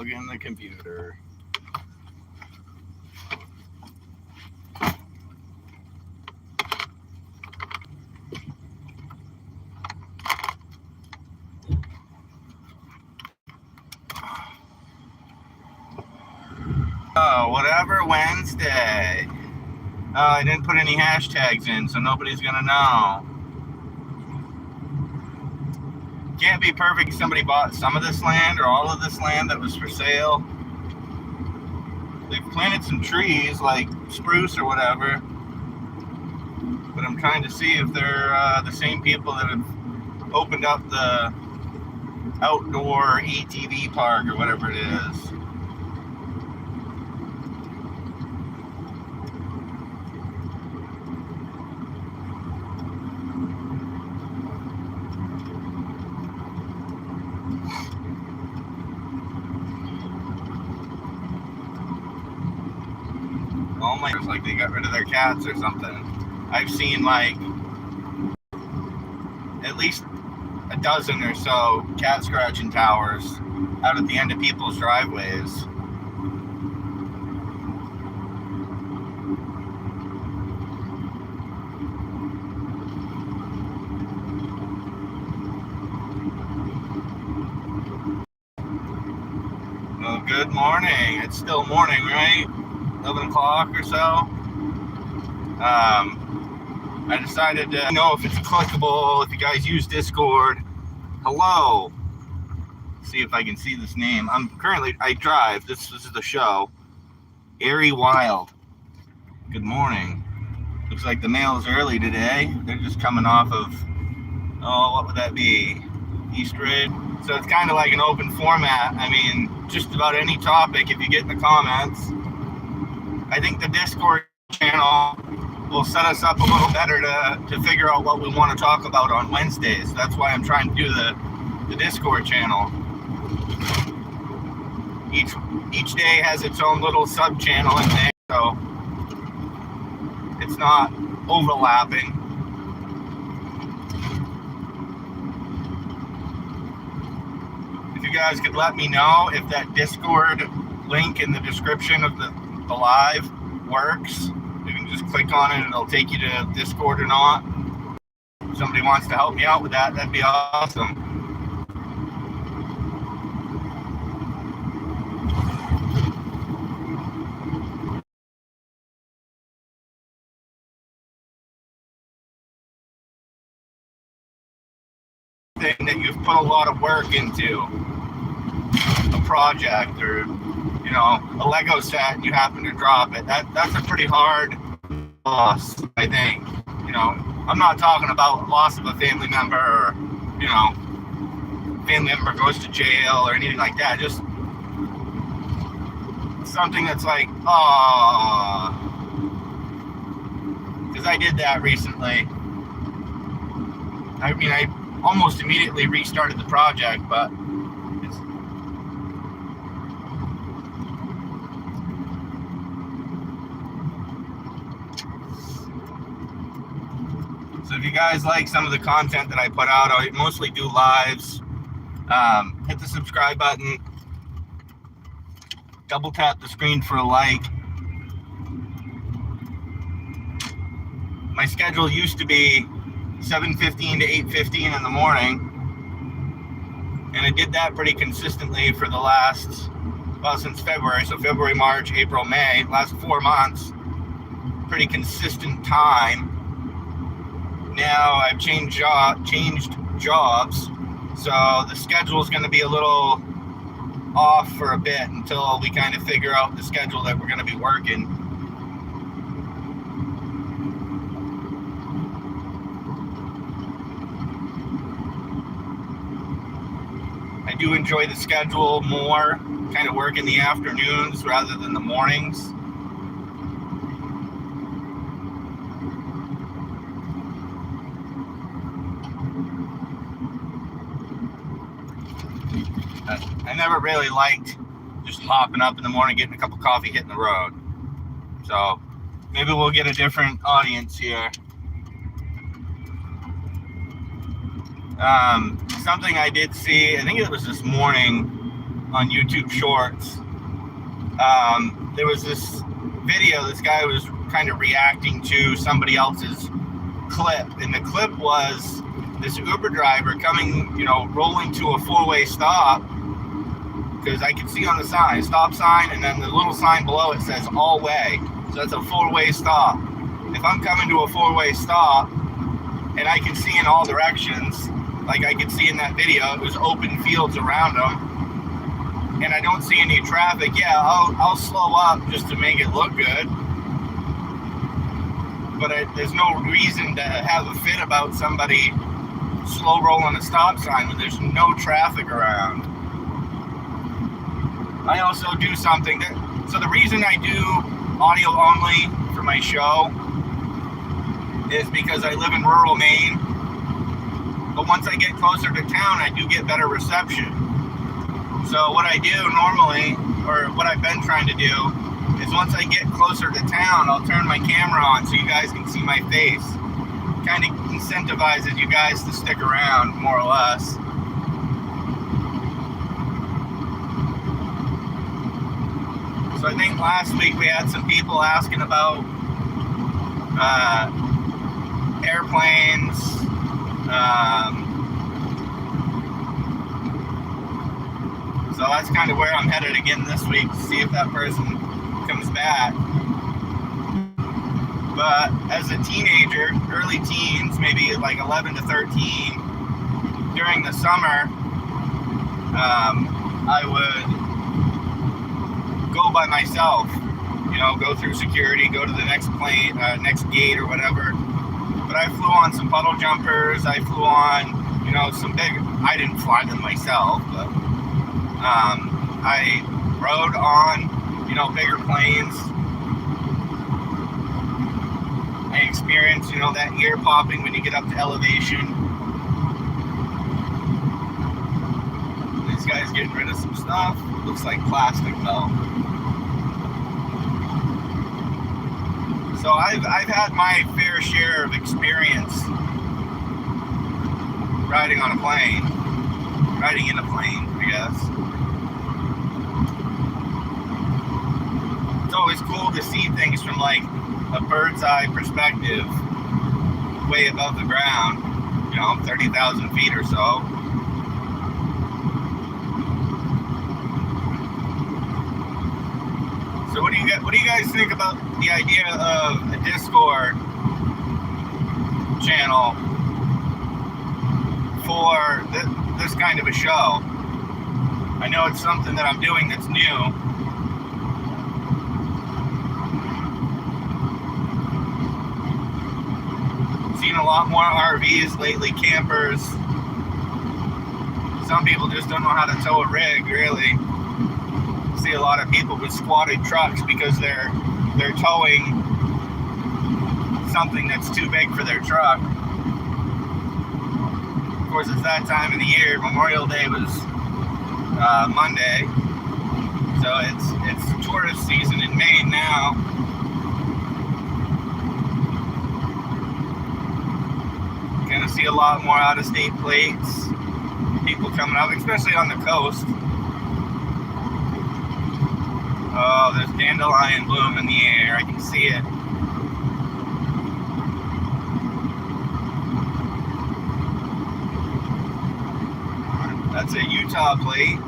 Plug in the computer. Oh, whatever Wednesday. Oh, I didn't put any hashtags in, so nobody's gonna know. Can't be perfect. Somebody bought some of this land or all of this land that was for sale. They've planted some trees like spruce or whatever, but I'm trying to see if they're the same people that have opened up the outdoor ATV park or whatever it is. Oh my, it's like they got rid of their cats or something. I've seen like at least a dozen or so cat scratching towers out at the end of people's driveways. Well, good morning. It's still morning, right? 11 o'clock or so. I decided to know if it's clickable, if you guys use Discord. Hello. See if I can see this name. I drive. This is the show. Airy Wild. Good morning. Looks like the mail is early today. They're just coming off of, what would that be? East Ridge. So it's kind of like an open format. I mean, just about any topic if you get in the comments. I think the Discord channel will set us up a little better to figure out what we want to talk about on Wednesdays. That's why I'm trying to do the Discord channel. Each day has its own little sub channel in there, so it's not overlapping. If you guys could let me know if that Discord link in the description of the live works. You can just click on it, it'll take you to Discord or not. If somebody wants to help me out with that, that'd be awesome. Thing that you've put a lot of work into a project or a Lego set and you happen to drop it, that's a pretty hard loss, I think. I'm not talking about loss of a family member or, family member goes to jail or anything like that. Just something that's like, because I did that recently. I mean, I almost immediately restarted the project, but so if you guys like some of the content that I put out, I mostly do lives. Hit the subscribe button. Double tap the screen for a like. My schedule used to be 7:15 to 8:15 in the morning. And I did that pretty consistently for the last, since February. So February, March, April, May, last 4 months. Pretty consistent time. Now I've changed jobs, so the schedule is going to be a little off for a bit until we kind of figure out the schedule that we're going to be working. I do enjoy the schedule more, kind of work in the afternoons rather than the mornings. I never really liked just hopping up in the morning, getting a cup of coffee, hitting the road. So maybe we'll get a different audience here. Something I did see, I think it was this morning, on YouTube Shorts. There was this video, this guy was kind of reacting to somebody else's clip, and the clip was this Uber driver coming, rolling to a four-way stop, because I could see on the sign, stop sign, and then the little sign below it says all way. So that's a four-way stop. If I'm coming to a four-way stop and I can see in all directions, like I could see in that video, it was open fields around them, and I don't see any traffic, yeah, I'll slow up just to make it look good. But there's no reason to have a fit about somebody slow rolling a stop sign when there's no traffic around. I also do something so the reason I do audio only for my show is because I live in rural Maine, but once I get closer to town, I do get better reception. So what I do normally, or what I've been trying to do, is once I get closer to town, I'll turn my camera on so you guys can see my face. Kind of incentivizes you guys to stick around, more or less. So I think last week we had some people asking about airplanes, so that's kind of where I'm headed again this week, to see if that person comes back. But as a teenager, early teens, maybe like 11 to 13, during the summer, I would go by myself, go through security, go to the next plane, next gate or whatever. But I flew on some puddle jumpers. I flew on, some big, I didn't fly them myself, but I rode on, bigger planes. I experienced, that ear popping when you get up to elevation. This guy's getting rid of some stuff. Looks like plastic though. So I've had my fair share of experience riding in a plane, I guess. It's always cool to see things from like a bird's eye perspective, way above the ground, 30,000 feet or so. So what do you guys think about the idea of a Discord channel for this kind of a show? I know it's something that I'm doing that's new. Seen a lot more RVs lately, campers. Some people just don't know how to tow a rig, really. See a lot of people with squatted trucks because they're towing something that's too big for their truck. Of course, it's that time of the year. Memorial Day was Monday, so it's tourist season in Maine now. Gonna see a lot more out-of-state plates, people coming up, especially on the coast. Oh, there's dandelion bloom in the air. I can see it. That's a Utah plate.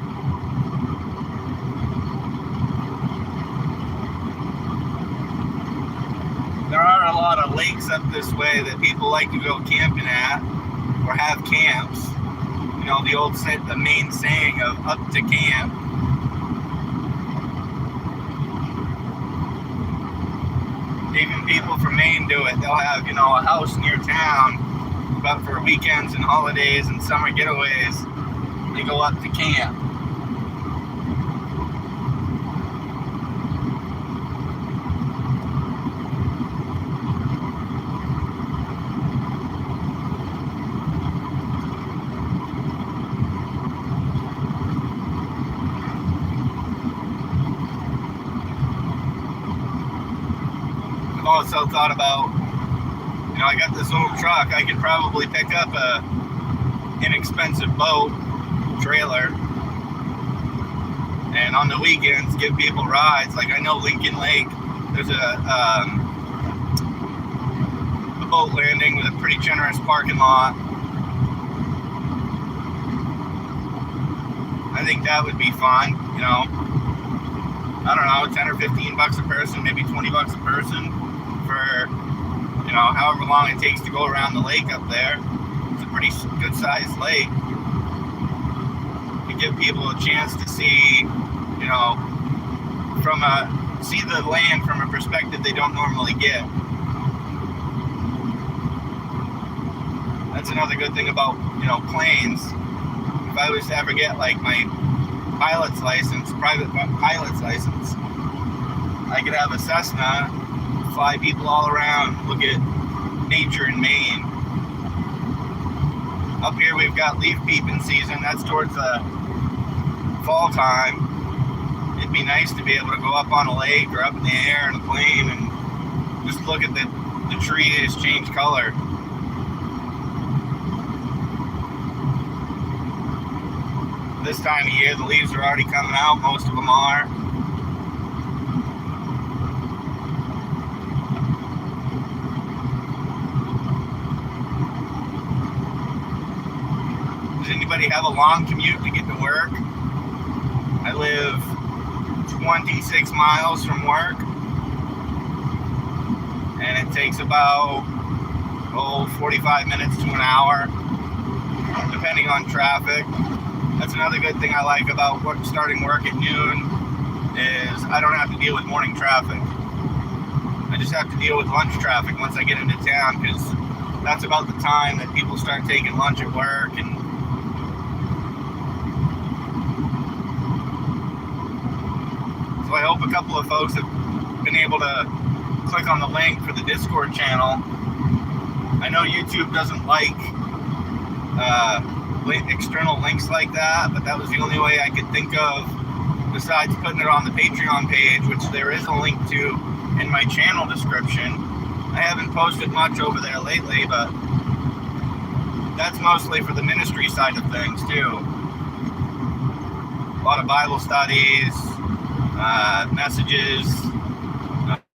There are a lot of lakes up this way that people like to go camping at or have camps. The main saying of up to camp. Even people from Maine do it. They'll have, a house near town, but for weekends and holidays and summer getaways, they go up to camp. I've also thought about, I got this old truck. I could probably pick up a inexpensive boat trailer and on the weekends give people rides. Like I know Lincoln Lake, there's a boat landing with a pretty generous parking lot. I think that would be fun, you know. I don't know, 10 or 15 bucks a person, maybe 20 bucks a person for, you know, however long it takes to go around the lake up there. It's a pretty good sized lake. To give people a chance to see, you know, see the land from a perspective they don't normally get. That's another good thing about, you know, planes. If I was to ever get like my pilot's license, private pilot's license, I could have a Cessna, fly people all around, look at nature in Maine. Up here we've got leaf peeping season. That's towards the fall time. It'd be nice to be able to go up on a lake or up in the air in a plane and just look at the trees change color. This time of year, the leaves are already coming out. Most of them are. Does anybody have a long commute to get to work? I live 26 miles from work, and it takes about 45 minutes to an hour, depending on traffic. That's another good thing I like about starting work at noon is I don't have to deal with morning traffic. I just have to deal with lunch traffic once I get into town, because that's about the time that people start taking lunch at work. And so I hope a couple of folks have been able to click on the link for the Discord channel. I know YouTube doesn't like external links like that, but that was the only way I could think of, besides putting it on the Patreon page, which there is a link to in my channel description. I haven't posted much over there lately, but that's mostly for the ministry side of things too. A lot of Bible studies, messages.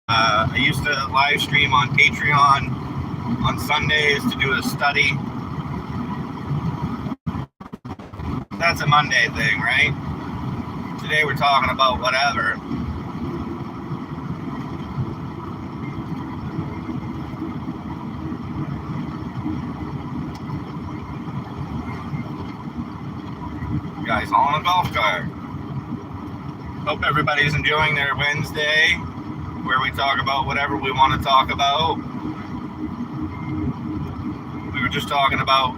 I used to live stream on Patreon on Sundays to do a study. That's a Monday thing, right? Today we're talking about whatever. Guys all on a golf cart. Hope everybody's enjoying their Wednesday, where we talk about whatever we want to talk about. We were just talking about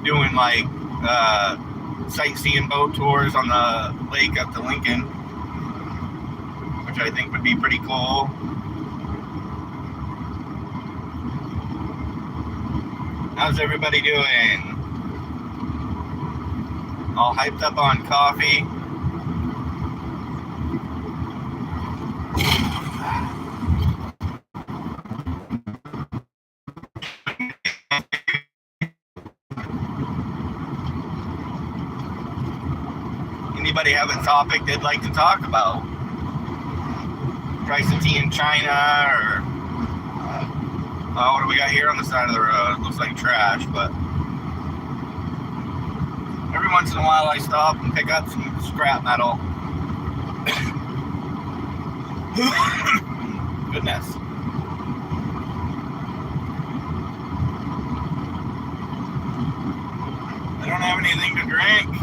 doing like sightseeing boat tours on the lake up to Lincoln, which I think would be pretty cool. How's everybody doing? All hyped up on coffee? Anybody have a topic they'd like to talk about? Price of tea in China, or what do we got here on the side of the road? Looks like trash, but every once in a while I stop and pick up some scrap metal. Goodness. I don't have anything to drink.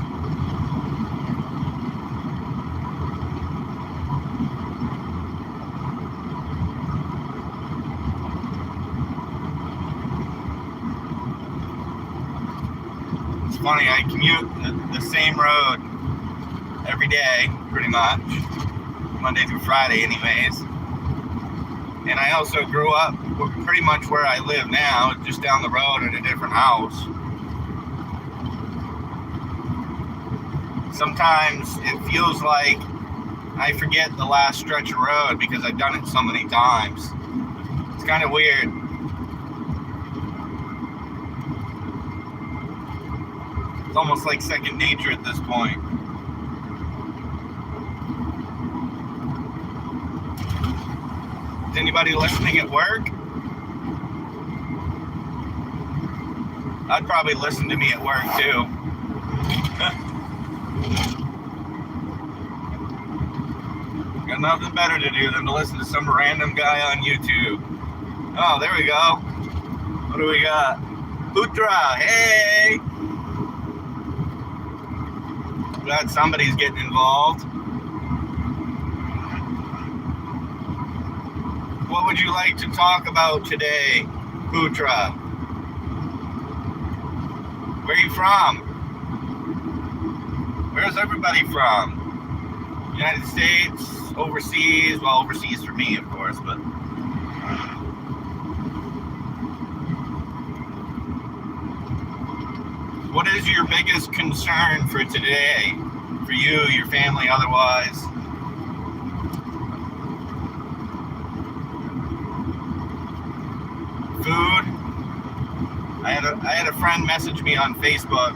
Funny, I commute the same road every day, pretty much, Monday through Friday anyways. And I also grew up pretty much where I live now, just down the road in a different house. Sometimes it feels like I forget the last stretch of road because I've done it so many times. It's kind of weird. It's almost like second nature at this point. Is anybody listening at work? I'd probably listen to me at work too. Got nothing better to do than to listen to some random guy on YouTube. Oh, there we go. What do we got? Putra, hey! Glad somebody's getting involved. What would you like to talk about today, Putra? Where are you from? Where's everybody from? United States, overseas? Well, overseas for me, of course, but... What is your biggest concern for today? For you, your family, otherwise? Food? I had a friend message me on Facebook.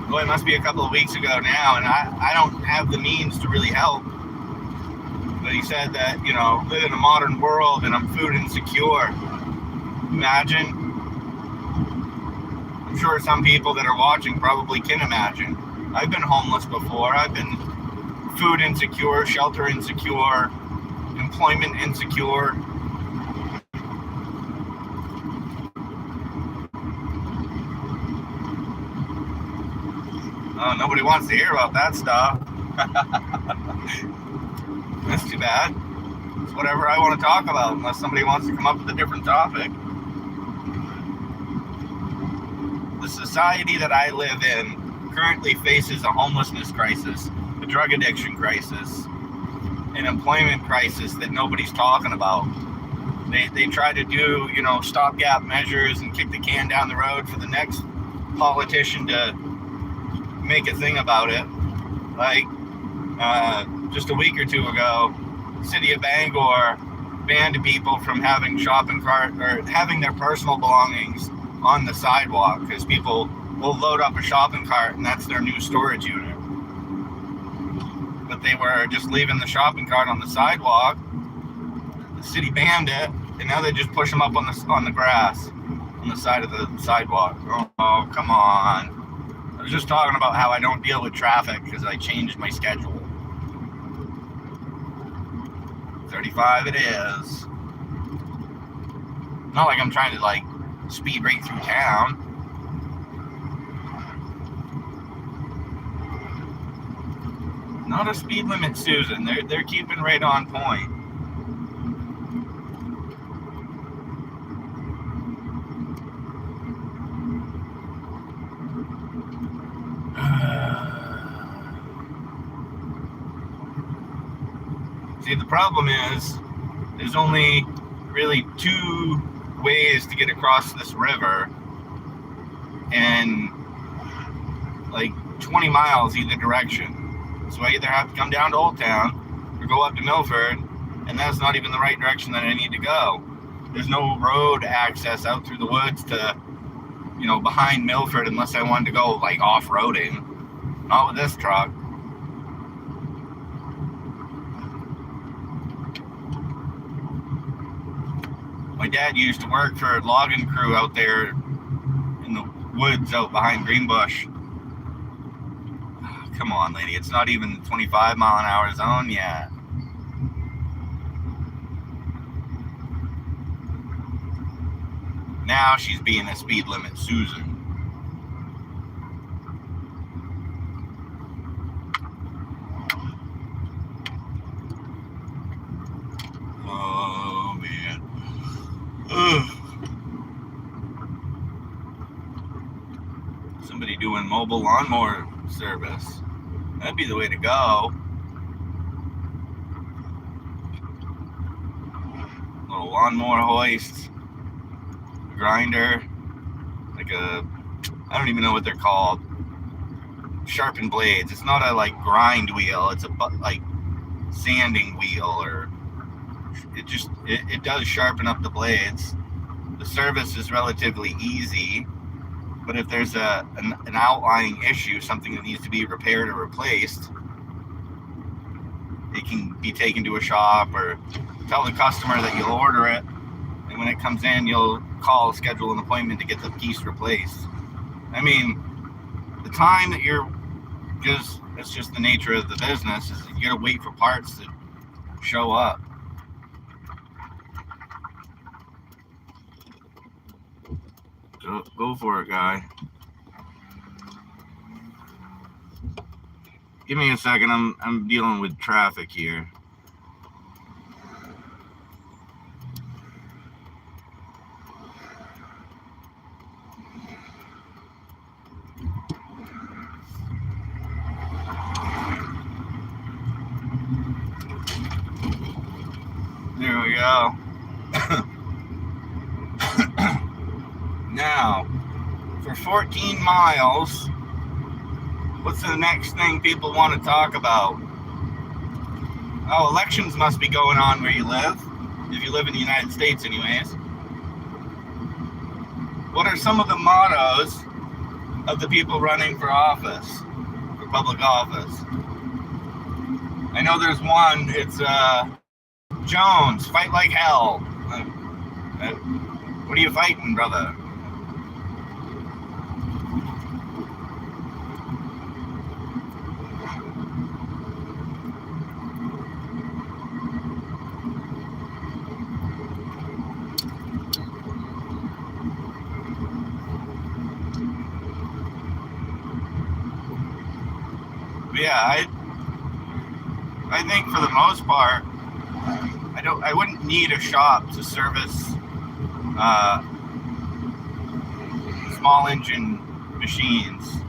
Well, it must be a couple of weeks ago now, and I don't have the means to really help. But he said that, you know, live in a modern world and I'm food insecure. Imagine. I'm sure some people that are watching probably can imagine. I've been homeless before. I've been food insecure, shelter insecure, employment insecure. Oh, nobody wants to hear about that stuff. That's too bad. It's whatever I want to talk about, unless somebody wants to come up with a different topic. The society that I live in currently faces a homelessness crisis, a drug addiction crisis, an employment crisis that nobody's talking about. They try to do, you know, stopgap measures and kick the can down the road for the next politician to make a thing about it. Like just a week or two ago, City of Bangor banned people from having shopping cart or having their personal belongings on the sidewalk because people will load up a shopping cart and that's their new storage unit. But they were just leaving the shopping cart on the sidewalk. The city banned it, and now they just push them up on the grass on the side of the sidewalk. Oh, come on. I was just talking about how I don't deal with traffic because I changed my schedule. 35 it is. Not like I'm trying to like speed right through town. Not a speed limit, Susan. They're keeping right on point. See, the problem is there's only really two ways to get across this river, and like 20 miles either direction. So I either have to come down to Old Town or go up to Milford, and that's not even the right direction that I need to go. There's no road access out through the woods to, you know, behind Milford unless I wanted to go like off-roading. Not with this truck. My dad used to work for a logging crew out there in the woods out behind Greenbush. Come on, lady. It's not even the 25 mile an hour zone yet. Now she's being a speed limit Susan. Oh, man. Ugh. Somebody doing mobile lawnmower service. That'd be the way to go. Little lawnmower hoist, grinder, like a, I don't even know what they're called. Sharpened blades. It's not a like grind wheel. It's a like sanding wheel, or it does sharpen up the blades. The service is relatively easy. But if there's an outlying issue, something that needs to be repaired or replaced, it can be taken to a shop or tell the customer that you'll order it, and when it comes in, you'll call, schedule an appointment to get the piece replaced. I mean, the time that it's just the nature of the business, is you gotta wait for parts to show up. Go for it, guy. Give me a second. I'm dealing with traffic here. There we go. Now, for 14 miles, what's the next thing people want to talk about? Oh, elections must be going on where you live, if you live in the United States anyways. What are some of the mottos of the people running for office, for public office? I know there's one, it's Jones, fight like hell. What are you fighting, brother? Yeah, I think for the most part, I wouldn't need a shop to service small engine machines.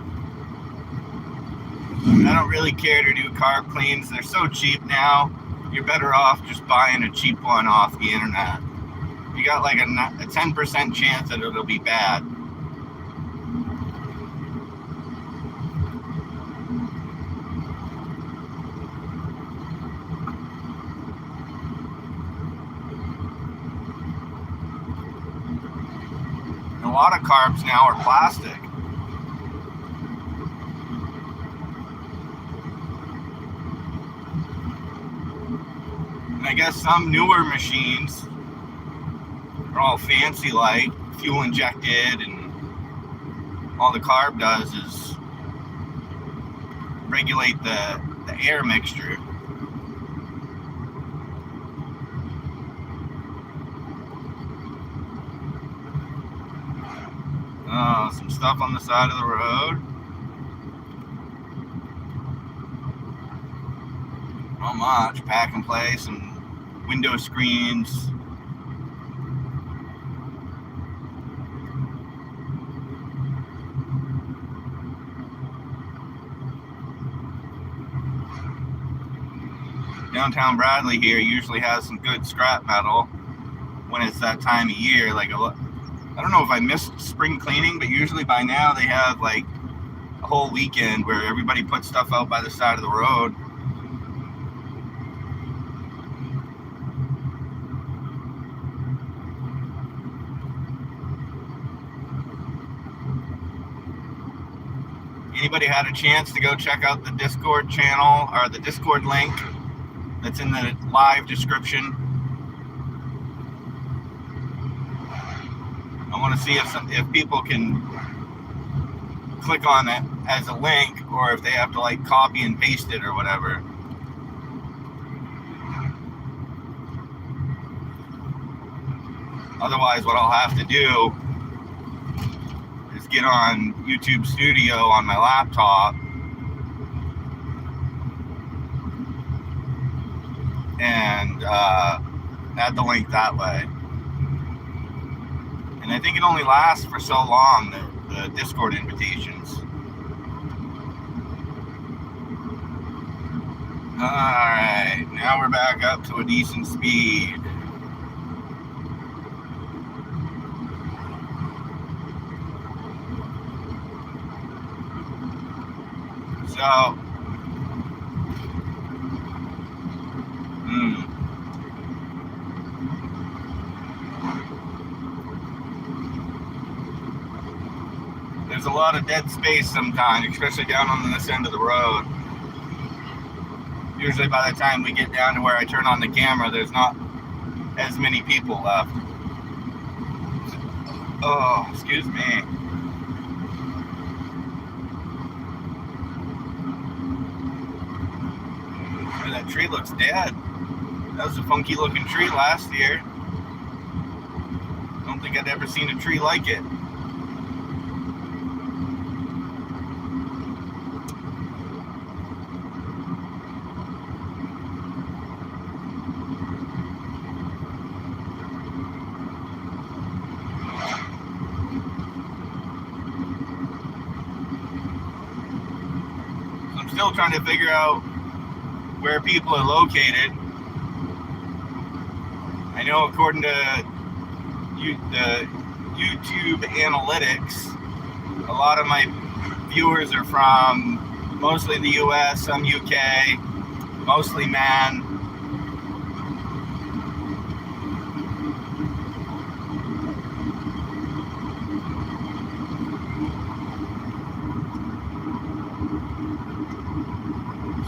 I don't really care to do carb cleans. They're so cheap now. You're better off just buying a cheap one off the internet. You got like a 10% chance that it'll be bad. A lot of carbs now are plastic. And I guess some newer machines are all fancy, like fuel injected, and all the carb does is regulate the air mixture. Some stuff on the side of the road. Not much. Pack and play, some window screens. Downtown Bradley here usually has some good scrap metal when it's that time of year. Like I don't know if I missed spring cleaning, but usually by now they have like a whole weekend where everybody puts stuff out by the side of the road. Anybody had a chance to go check out the Discord channel or the Discord link that's in the live description? I want to see if people can click on it as a link, or if they have to like copy and paste it or whatever. Otherwise, what I'll have to do is get on YouTube Studio on my laptop and add the link that way. And I think it only lasts for so long, the Discord invitations. Alright, now we're back up to a decent speed. So, there's a lot of dead space sometimes, especially down on this end of the road. Usually by the time we get down to where I turn on the camera, there's not as many people left. Oh, excuse me. That tree looks dead. That was a funky looking tree last year. I don't think I'd ever seen a tree like it. I'm still trying to figure out where people are located. I know according to the YouTube analytics, a lot of my viewers are from mostly the US, some UK, mostly men.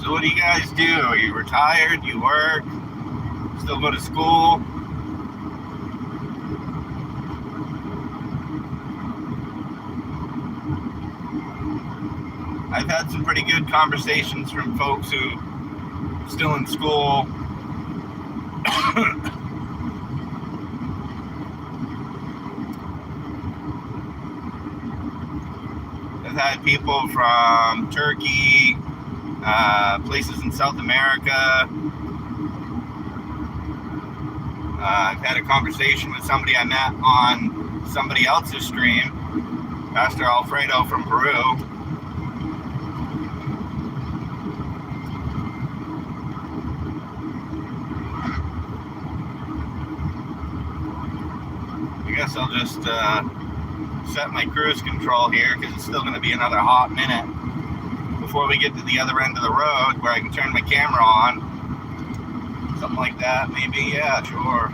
So what do you guys do? Are you retired? You work? Still go to school? I've had some pretty good conversations from folks who are still in school. I've had people from Turkey, places in South America. I've had a conversation with somebody I met on somebody else's stream, Pastor Alfredo from Peru. I guess I'll just set my cruise control here because it's still going to be another hot minute before we get to the other end of the road where I can turn my camera on. Something like that, maybe. Yeah, sure.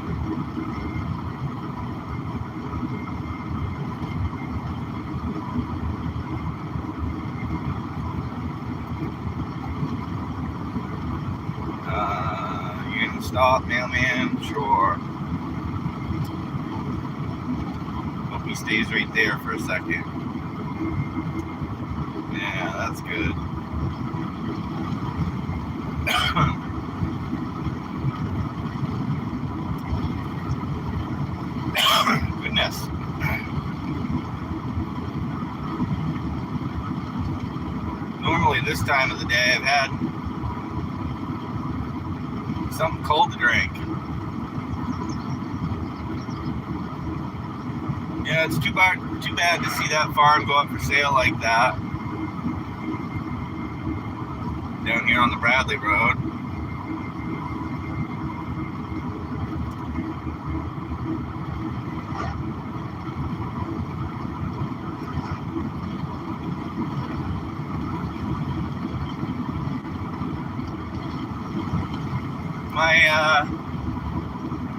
You can stop, mailman. Sure. Hope he stays right there for a second. Yeah, that's good. Goodness. Normally this time of the day I've had something cold to drink. Yeah, it's too bad to see that farm go up for sale like that. Down here on the Bradley Road.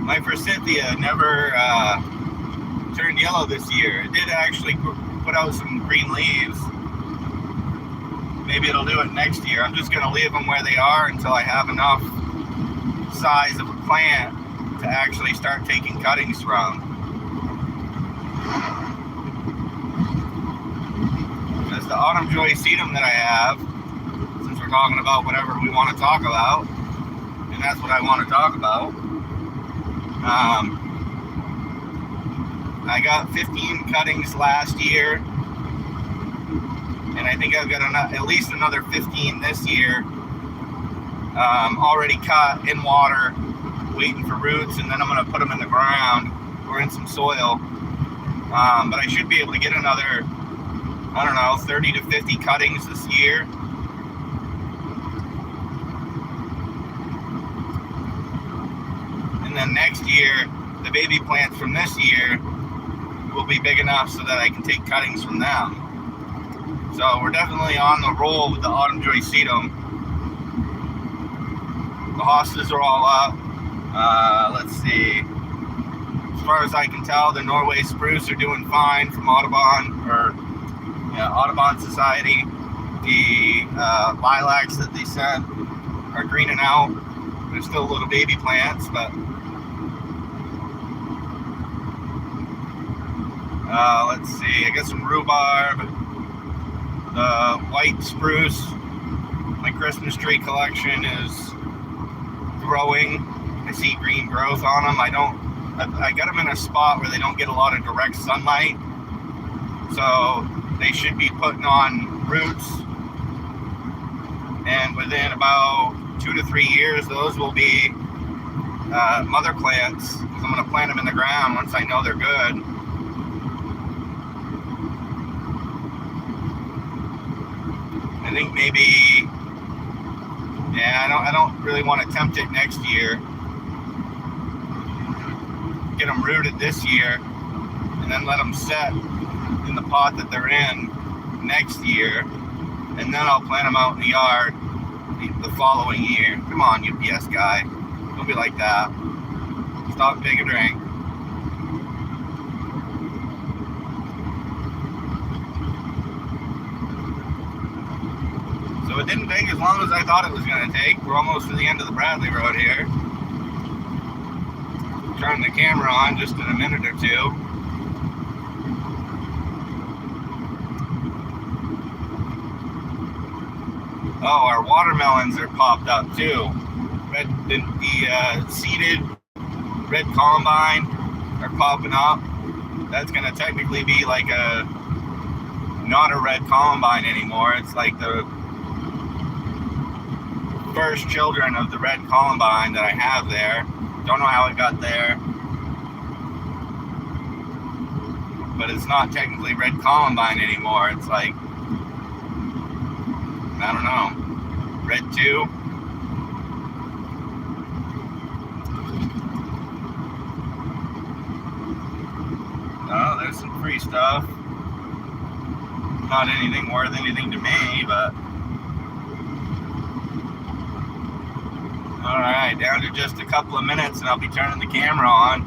My forsythia never turned yellow this year. It did actually put out some green leaves. Maybe it'll do it next year. I'm just going to leave them where they are until I have enough size of a plant to actually start taking cuttings from. Because the autumn joy sedum that I have, since we're talking about whatever we want to talk about, and that's what I want to talk about, I got 15 cuttings last year, and I think I've got at least another 15 this year, already cut in water, waiting for roots, and then I'm going to put them in the ground or in some soil. But I should be able to get another, I don't know, 30 to 50 cuttings this year. And then next year, the baby plants from this year will be big enough so that I can take cuttings from them. So we're definitely on the roll with the autumn joy sedum. The hostas are all up. Let's see. As far as I can tell, the Norway spruce are doing fine from Audubon, Audubon Society. The lilacs that they sent are greening out. They're still little baby plants, but Let's see. I got some rhubarb, the white spruce. My Christmas tree collection is growing. I see green growth on them. I got them in a spot where they don't get a lot of direct sunlight, so they should be putting on roots, and within about 2 to 3 years those will be mother plants, because I'm going to plant them in the ground once I know they're good. I think maybe, yeah, I don't really want to tempt it next year. Get them rooted this year and then let them set in the pot that they're in next year, and then I'll plant them out in the yard the following year. Come on, UPS guy, don't be like that. Stop, take a drink. So it didn't take as long as I thought it was going to take. We're almost to the end of the Bradley Road here. Turn the camera on just in a minute or two. Oh, our watermelons are popped up too. The seeded red columbine are popping up. That's going to technically be like not a red columbine anymore. It's like the first children of the red columbine that I have there. Don't know how it got there, but it's not technically red columbine anymore. It's like, I don't know, red 2. Oh, there's some free stuff. Not anything worth anything to me, but all right, down to just a couple of minutes and I'll be turning the camera on.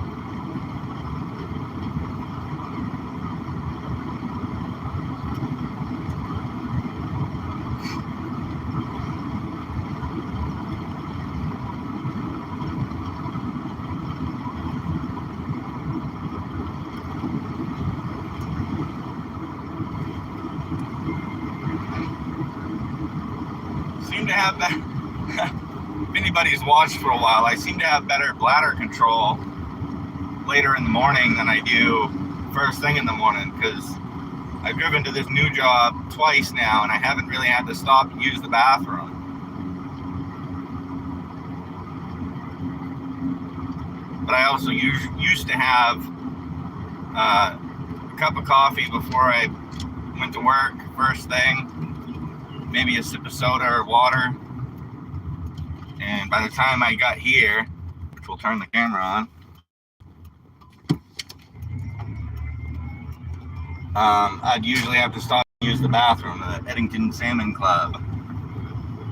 Seem to have that. If anybody's watched for a while, I seem to have better bladder control later in the morning than I do first thing in the morning, because I've driven to this new job twice now and I haven't really had to stop and use the bathroom. But I also used to have a cup of coffee before I went to work first thing, maybe a sip of soda or water. And by the time I got here, which we'll turn the camera on, I'd usually have to stop and use the bathroom, the Eddington Salmon Club.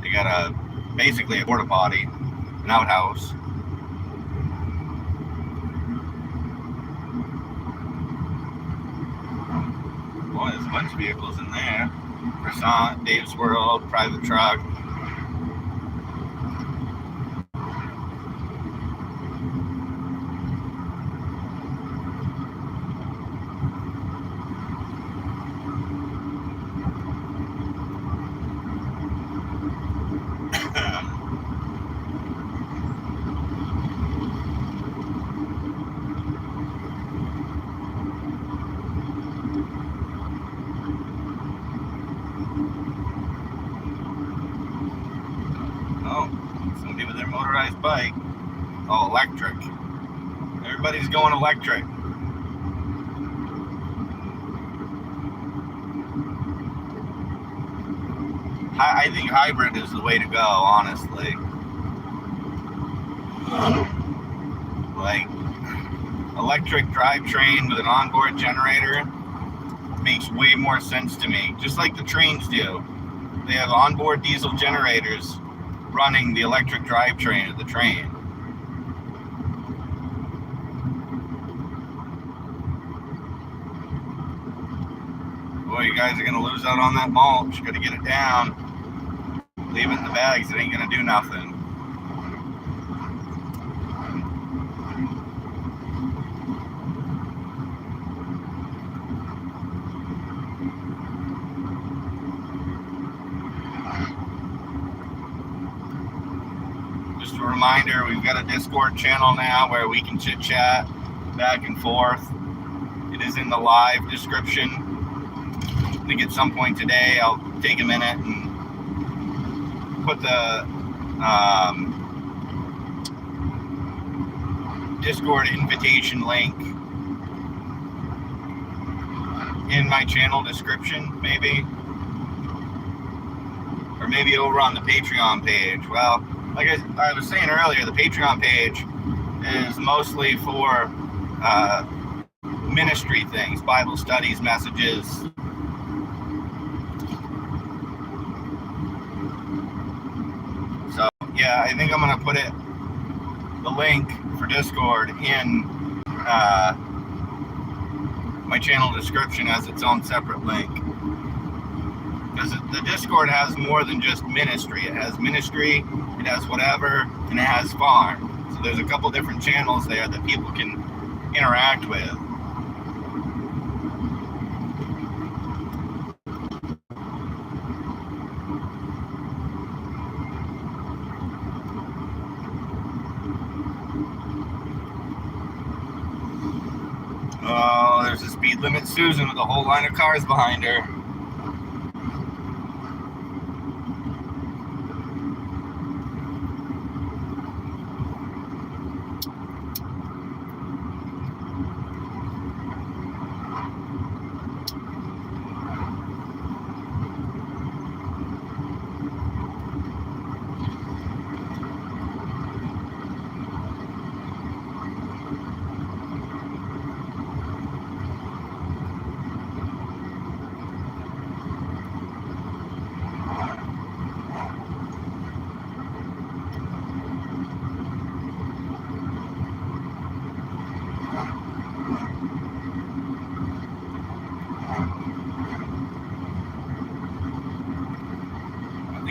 They got basically a porta potty, an outhouse. Boy, there's a bunch of vehicles in there. Croissant, Dave's World, private truck. Somebody with their motorized bike. Oh, electric. Everybody's going electric. I think hybrid is the way to go, honestly. Like, electric drivetrain with an onboard generator makes way more sense to me. Just like the trains do. They have onboard diesel generators running the electric drivetrain of the train. Boy, you guys are going to lose out on that mulch. You got to get it down. Leave it in the bags. It ain't going to do nothing. a reminder, we've got a Discord channel now where we can chit chat back and forth. It is in the live description. I think at some point today I'll take a minute and put the Discord invitation link in my channel description, maybe. Or maybe over on the Patreon page. Well, like I was saying earlier, the Patreon page is mostly for ministry things, Bible studies, messages. So, yeah, I think I'm going to put the link for Discord in my channel description as its own separate link. Because the Discord has more than just ministry. It has ministry, it has whatever, and it has farm. So there's a couple different channels there that people can interact with. Oh, there's a speed limit Susan with a whole line of cars behind her.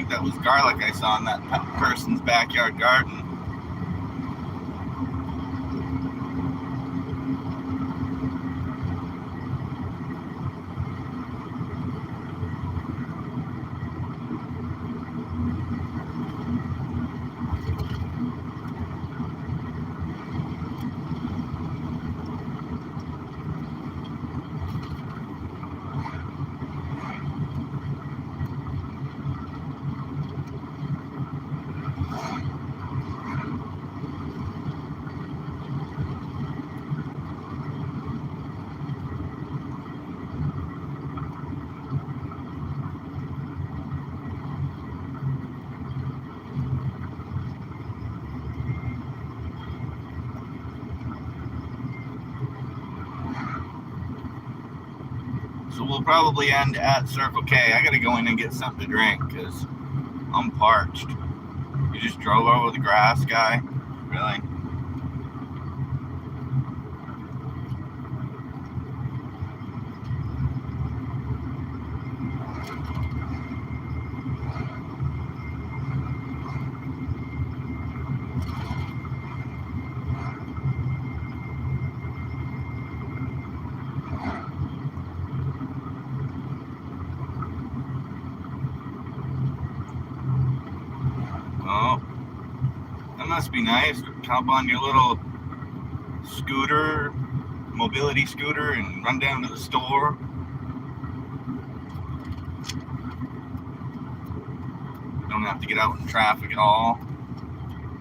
That was garlic I saw in that person's backyard garden. So we'll probably end at Circle K. I gotta go in and get something to drink because I'm parched. You just drove over the grass, guy? Really? Oh, that must be nice. Hop on your little scooter, mobility scooter, and run down to the store. Don't have to get out in traffic at all.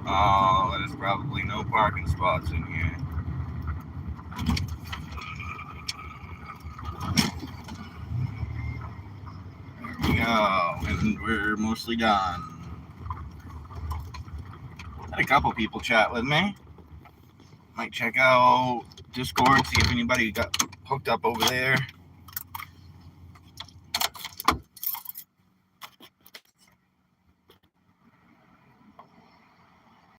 Oh, there's probably no parking spots in here. There we go, and we're mostly done. Had a couple people chat with me. Might check out Discord, see if anybody got hooked up over there.